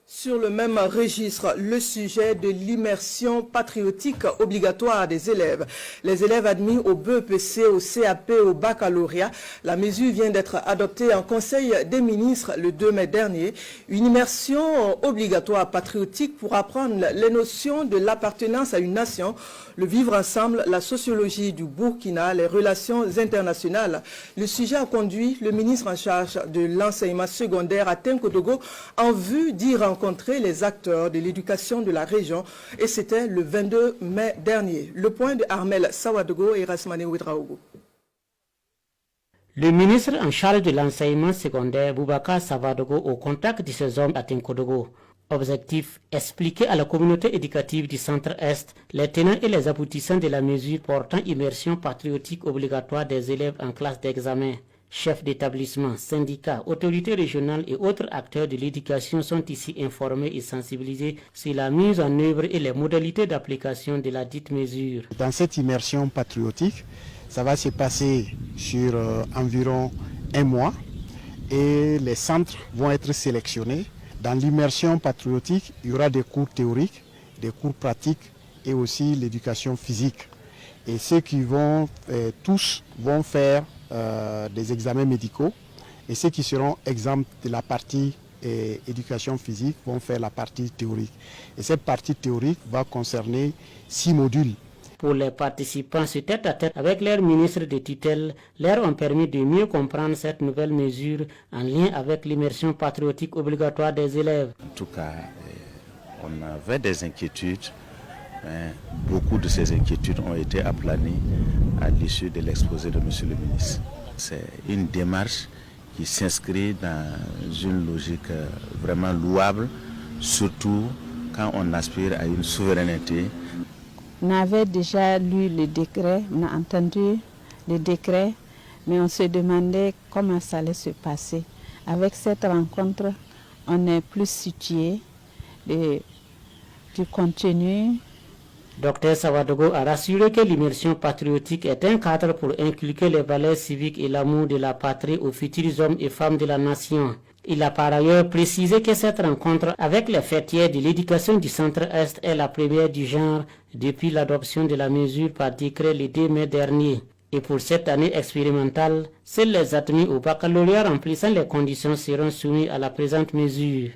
Sur le même registre, le sujet de l'immersion patriotique obligatoire des élèves. Les élèves admis au BEPC, au CAP, au baccalauréat. La mesure vient d'être adoptée en Conseil des ministres le 2 mai dernier. Une immersion obligatoire patriotique pour apprendre les notions de l'appartenance à une nation, le vivre ensemble, la sociologie du Burkina, les relations internationales. Le sujet a conduit le ministre en charge de l'enseignement secondaire à Tenkodogo en vue d'y rencontrer les acteurs de l'éducation de la région, et c'était le 22 mai dernier. Le point de Armel Sawadogo et Rasmane Ouedraogo. Le ministre en charge de l'enseignement secondaire, Boubacar Savadogo, au contact de ces hommes à Tenkodogo. Objectif, expliquer à la communauté éducative du Centre-Est les tenants et les aboutissants de la mesure portant immersion patriotique obligatoire des élèves en classe d'examen. Chefs d'établissement, syndicats, autorités régionales et autres acteurs de l'éducation sont ici informés et sensibilisés sur la mise en œuvre et les modalités d'application de la dite mesure. Dans cette immersion patriotique, ça va se passer sur environ un mois et les centres vont être sélectionnés. Dans l'immersion patriotique, il y aura des cours théoriques, des cours pratiques et aussi l'éducation physique. Et ceux qui vont, tous vont faire des examens médicaux et ceux qui seront exempts de la partie éducation physique vont faire la partie théorique. Et cette partie théorique va concerner 6 modules. Pour les participants, ce tête-à-tête avec leur ministre de tutelle leur ont permis de mieux comprendre cette nouvelle mesure en lien avec l'immersion patriotique obligatoire des élèves. En tout cas, on avait des inquiétudes, mais beaucoup de ces inquiétudes ont été aplanies à l'issue de l'exposé de M. le ministre. C'est une démarche qui s'inscrit dans une logique vraiment louable, surtout quand on aspire à une souveraineté. On avait déjà lu le décret, on a entendu le décret, mais on se demandait comment ça allait se passer. Avec cette rencontre, on est plus situé du contenu. Dr Savadogo a rassuré que l'immersion patriotique est un cadre pour inculquer les valeurs civiques et l'amour de la patrie aux futurs hommes et femmes de la nation. Il a par ailleurs précisé que cette rencontre avec les fêtiers de l'éducation du Centre-Est est la première du genre depuis l'adoption de la mesure par décret le 2 mai dernier. Et pour cette année expérimentale, seuls les admis au baccalauréat remplissant les conditions seront soumis à la présente mesure.